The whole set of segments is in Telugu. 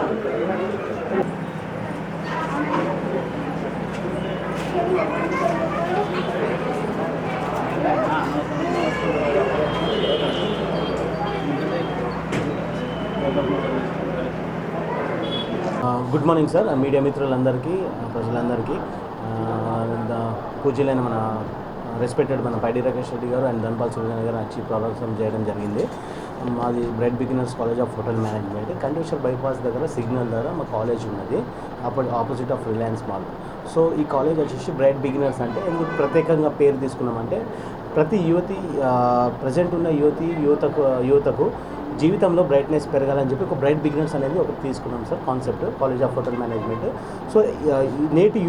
గుడ్ మార్నింగ్ సార్, మీడియా మిత్రులందరికీ, ప్రజలందరికీ పూజలైన మన రెస్పెక్టెడ్ మన పైడి రాకేష్ రెడ్డి గారు అండ్ ధన్పాల్ సూర్యనారాయణ గారు వచ్చి ప్రారంభం చేయడం జరిగింది. మాది bright beginners college of hotel management, Kanteshwar bypass దగ్గర సిగ్నల్ దగ్గర మా కాలేజ్ ఉన్నది, opposite of Reliance mall. So ఈ కాలేజ్ వచ్చేసి బ్రైట్ బిగినర్స్ అంటే ఎందుకు ప్రత్యేకంగా పేరు తీసుకున్నామంటే, ప్రతి ప్రజెంట్ ఉన్న యువతకు జీవితంలో బ్రైట్నెస్ పెరగాలని చెప్పి ఒక బ్రైట్ బిగినర్స్ అనేది ఒకటి తీసుకున్నాం sir concept, college of hotel management. So నేటి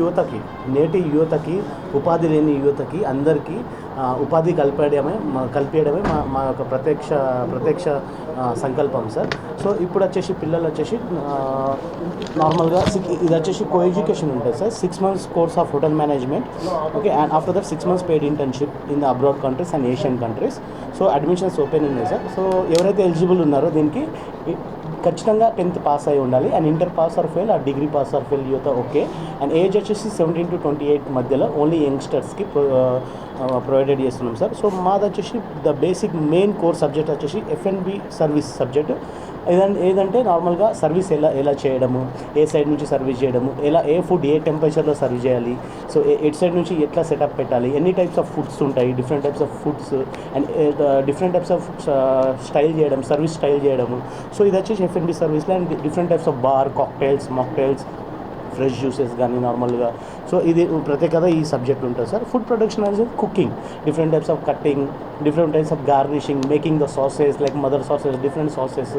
యువతకి ఉపాధి లేని యువతకి అందరికీ ఉపాధి కల్పించడమే మా యొక్క ప్రత్యక్ష సంకల్పం సార్. సో ఇప్పుడు వచ్చేసి పిల్లలు వచ్చేసి నార్మల్గా ఇది వచ్చేసి కో ఎడ్యుకేషన్ ఉంటుంది sir. 6 months course of hotel management, okay, and after that 6 months paid internship in the abroad countries and Asian countries. So admissions open ఉన్నాయి సార్. సో ఎవరైతే ఎలిజిబుల్ ఉన్నారో దీనికి ఖచ్చితంగా 10th పాస్ అయి ఉండాలి, and inter pass or fail, ఆ డిగ్రీ పాస్ ఆర్ ఫెయిల్ యువత ఓకే. అండ్ ఏజ్ వచ్చేసి 17 to 28 మధ్యలో ఓన్లీ యంగ్స్టర్స్కి ప్రొవైడెడ్ చేస్తున్నాం సార్. సో మాది వచ్చేసి the basic main core subject వచ్చేసి F&B సర్వీస్ సబ్జెక్ట్. ఏదంటే నార్మల్గా సర్వీస్ ఎలా చేయడము, ఏ సైడ్ నుంచి సర్వీస్ చేయడము, ఏ ఫుడ్ ఏ టెంపరేచర్లో సర్వ్ చేయాలి, సో ఎట్ సైడ్ నుంచి ఎట్లా సెటప్ పెట్టాలి, ఎన్ని టైప్స్ ఆఫ్ ఫుడ్స్ ఉంటాయి, different types of foods and different types of style చేయడం, సర్వీస్ స్టైల్ చేయడము. సో ఇది వచ్చేసి F&B సర్వీస్లో and different types of bar, cocktails, mocktails, fresh juices కానీ నార్మల్గా. సో ఇది ప్రత్యేకత ఈ సబ్జెక్ట్ ఉంటుంది సార్. ఫుడ్ ప్రొడక్షన్ అనేది cooking, different types of cutting, different types of garnishing, making the sauces like mother sauces, different sauces.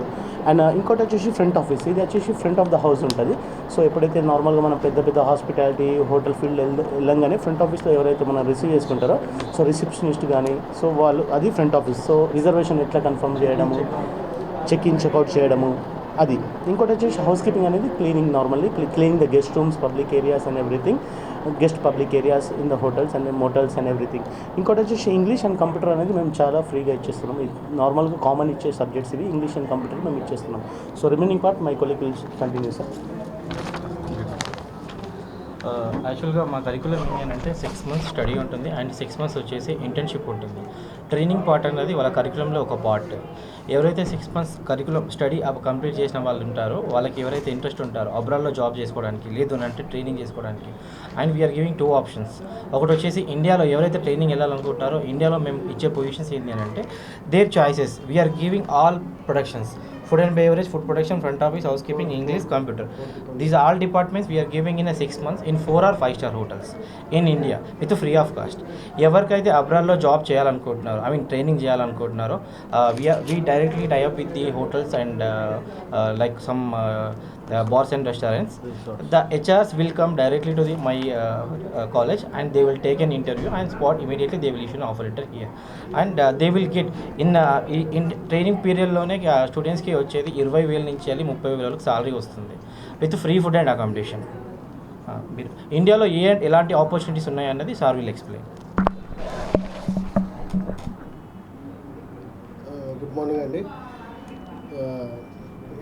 And ఇంకోటి వచ్చేసి ఫ్రంట్ ఆఫీస్, ఇది వచ్చేసి ఫ్రంట్ ఆఫ్ ద హౌస్ ఉంటుంది. సో ఎప్పుడైతే నార్మల్గా మనం పెద్ద హాస్పిటాలిటీ హోటల్ ఫీల్డ్ వెళ్ళంగానే ఫ్రంట్ ఆఫీస్లో ఎవరైతే మనం రిసీవ్ చేసుకుంటారో, సో రిసెప్షనిస్ట్ కానీ, సో వాళ్ళు అది ఫ్రంట్ ఆఫీస్. సో రిజర్వేషన్ ఎట్లా కన్ఫర్మ్ చేయడము, చెక్ ఇన్ చెక్అవుట్ చేయడము అది. ఇంకోటి వచ్చేసి హౌస్ కీపింగ్ అనేది cleaning, normally cleaning the guest rooms, public areas and everything, guest public areas in the hotels and mortals and everything. ఇంకోటి వచ్చేసి ఇంగ్లీష్ అండ్ కంప్యూటర్ అనేది మేము చాలా ఫ్రీగా ఇచ్చేస్తున్నాం. నార్మల్గా కామన్ ఇచ్చే సబ్జెక్ట్స్ ఇవి, ఇంగ్లీష్ అండ్ కంప్యూటర్ మేము ఇచ్చేస్తున్నాం. So remaining part my colleague will continue sir. యాక్చువల్గా మా కరికులం ఏంటంటే 6 months స్టడీ ఉంటుంది అండ్ 6 months వచ్చేసి ఇంటర్న్షిప్ ఉంటుంది. ట్రైనింగ్ పార్ట్ అనేది వాళ్ళ కరికులంలో ఒక పార్ట్. ఎవరైతే 6 months కరికులం స్టడీ కంప్లీట్ చేసిన వాళ్ళు ఉంటారో, వాళ్ళకి ఎవరైతే ఇంట్రెస్ట్ ఉంటారో అబ్రాడ్లో జాబ్ చేసుకోవడానికి, లేదు అంటే ట్రైనింగ్ చేసుకోవడానికి, అండ్ వీఆర్ గివింగ్ 2 options. ఒకటి వచ్చేసి ఇండియాలో ఎవరైతే ట్రైనింగ్ వెళ్ళాలనుకుంటారో, ఇండియాలో మేము ఇచ్చే పొజిషన్స్ ఏంటి అని అంటే their choices. We're giving all productions, food and beverage, food production, front office, housekeeping, English, computer. These are all departments we are giving in a 6 months in 4 or 5-star hotels in India with free of cost. ఎవరికైతే అబ్రాడ్లో జాబ్ చేయాలనుకుంటున్నారో, ట్రైనింగ్ చేయాలనుకుంటున్నారో, we directly tie up with the hotels and like some bars and restaurants. The HRs will come directly to my college and they will take an interview and spot immediately they will issue an offer letter here, and they will get in training period లోనే స్టూడెంట్స్కి వచ్చేది 20,000 నుంచి 30,000 వరకు సాలరీ వస్తుంది with free food and accommodation. ఇండియాలో ఎలాంటి ఆపర్చునిటీస్ ఉన్నాయన్నది sir will explain. Good morning అండి.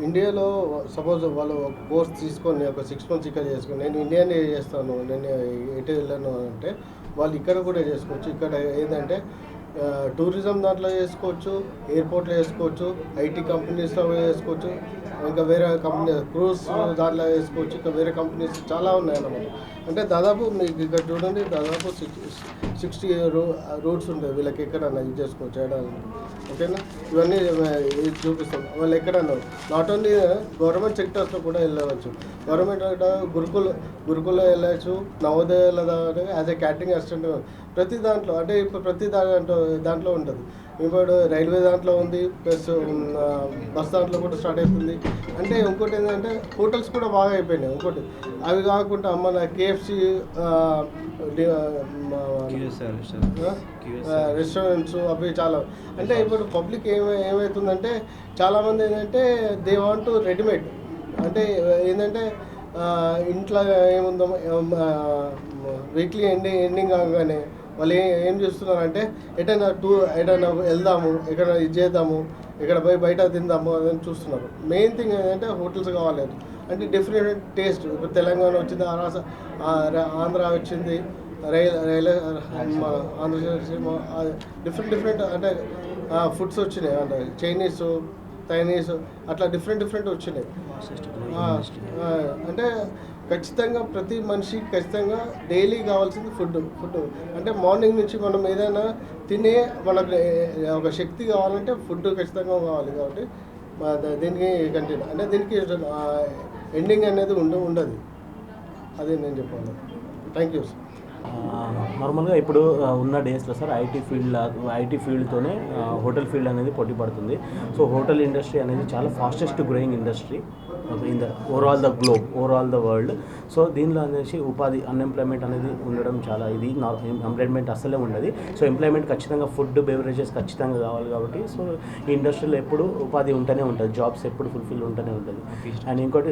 ఇండియాలో సపోజ్ వాళ్ళు ఒక కోర్స్ తీసుకొని ఒక 6 months ఇక్కడ చేసుకొని నేను ఇండియానే చేస్తాను, నేను ఎటు వెళ్ళను అంటే వాళ్ళు ఇక్కడ కూడా చేసుకోవచ్చు. ఇక్కడ ఏంటంటే టూరిజం దాంట్లో చేసుకోవచ్చు, ఎయిర్పోర్ట్లో చేసుకోవచ్చు, ఐటీ కంపెనీస్లో చేసుకోవచ్చు, ఇంకా వేరే కంపెనీ క్రూజ్ దాంట్లో వేసుకోవచ్చు. ఇంకా వేరే కంపెనీస్ చాలా ఉన్నాయన్నమాట. అంటే దాదాపు మీకు ఇక్కడ చూడండి, దాదాపు 60 రూట్స్ ఉంటాయి వీళ్ళకి ఎక్కడన్నా ఇది చేసుకోవచ్చు చేయడానికి. ఓకేనా, ఇవన్నీ చూపిస్తాం. వాళ్ళు ఎక్కడన్నా నాట్ ఓన్లీ గవర్నమెంట్ సెక్టర్స్లో కూడా వెళ్ళవచ్చు. గవర్నమెంట్ గురుకుల్లో వెళ్ళచ్చు, నవోదయాల యాజ్ ఏ క్యాటరింగ్ అసిస్టెంట్ ప్రతి దాంట్లో, అంటే ఇప్పుడు ప్రతి దాంట్లో ఉంటుంది. ఇప్పుడు రైల్వే దాంట్లో ఉంది, ప్లస్ బస్ దాంట్లో కూడా స్టార్ట్ అవుతుంది. అంటే ఇంకోటి ఏంటంటే హోటల్స్ కూడా బాగా అయిపోయినాయి. ఇంకోటి అవి కాకుండా మన KFC రెస్టారెంట్స్ అవి చాలా. అంటే ఇప్పుడు పబ్లిక్ ఏమవుతుందంటే చాలామంది ఏంటంటే దే వాంట్ టు రెడీమేడ్. అంటే ఏంటంటే ఇంట్లో ఏముందో వీక్లీ ఎండింగ్ కాగానే వాళ్ళు ఏం చేస్తున్నారంటే ఎటైనా వెళ్దాము, ఎక్కడ ఇది చేద్దాము, ఇక్కడ పోయి బయట తిందాము అని చూస్తున్నారు. మెయిన్ థింగ్ ఏంటంటే హోటల్స్ కావాలి. అంటే డిఫరెంట్ టేస్ట్. ఇప్పుడు తెలంగాణ వచ్చింది, ఆంధ్ర వచ్చింది, మన ఆంధ్రప్రదేశ్ డిఫరెంట్ అంటే ఫుడ్స్ వచ్చినాయి, అంటే చైనీస్, చైనీస్ అట్లా డిఫరెంట్ వచ్చినాయి. అంటే ఖచ్చితంగా ప్రతి మనిషికి ఖచ్చితంగా డైలీ కావాల్సింది ఫుడ్. అంటే మార్నింగ్ నుంచి మనం ఏదైనా తినే మనకు ఒక శక్తి కావాలంటే ఫుడ్ ఖచ్చితంగా కావాలి. కాబట్టి దీనికి కంటిన్యూ అంటే దీనికి ఎండింగ్ అనేది ఉండదు. అదే నేను చెప్పాను. Thank you sir. నార్మల్గా ఇప్పుడు ఉన్న డేస్లో సార్ ఐటీ ఫీల్డ్తోనే హోటల్ ఫీల్డ్ అనేది పోటీ పడుతుంది. సో హోటల్ ఇండస్ట్రీ అనేది చాలా fastest growing industry in the overall the world. So దీనిలో అనేసి అన్ఎంప్లాయ్మెంట్ అనేది ఉండడం చాలా ఇది. ఎంప్లాయ్మెంట్ అస్సలే ఉండదు. సో ఎంప్లాయ్మెంట్ ఖచ్చితంగా ఫుడ్ బెవరేజెస్ ఖచ్చితంగా కావాలి. కాబట్టి సో ఈ ఇండస్ట్రీలో ఎప్పుడు ఉపాధి ఉంటూనే ఉంటుంది, జాబ్స్ ఎప్పుడు ఫుల్ఫిల్ ఉంటూనే ఉంటుంది. అండ్ ఇంకోటి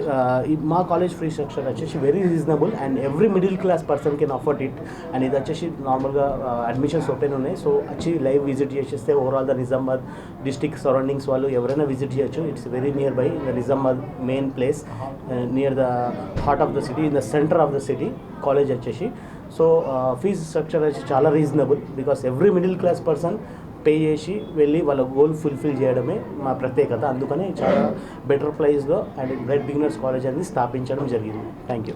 మా కాలేజ్ ఫీ స్ట్రక్చర్ వచ్చేసి very reasonable and every middle class person can afford it. And ఇది వచ్చేసి నార్మల్గా అడ్మిషన్స్ ఓపెన్ ఉన్నాయి. సో వచ్చి లైవ్ విజిట్ చేసేస్తే overall the Nizamabad district surroundings వాళ్ళు ఎవరైనా విజిట్ చేయొచ్చు. It's very near by the Nizamabad main place near the heart of the city, in the center of the city college వచ్చేసి. సో ఫీజ్ స్ట్రక్చర్ వచ్చి చాలా reasonable because every middle class person pay చేసి వెళ్ళి వాళ్ళ గోల్ ఫుల్ఫిల్ చేయడమే మా ప్రత్యేకత. అందుకని చాలా బెటర్ ప్రైస్లో అండ్ బ్రైట్ బిగినర్స్ కాలేజ్ అనేది స్థాపించడం జరిగింది. Thank you.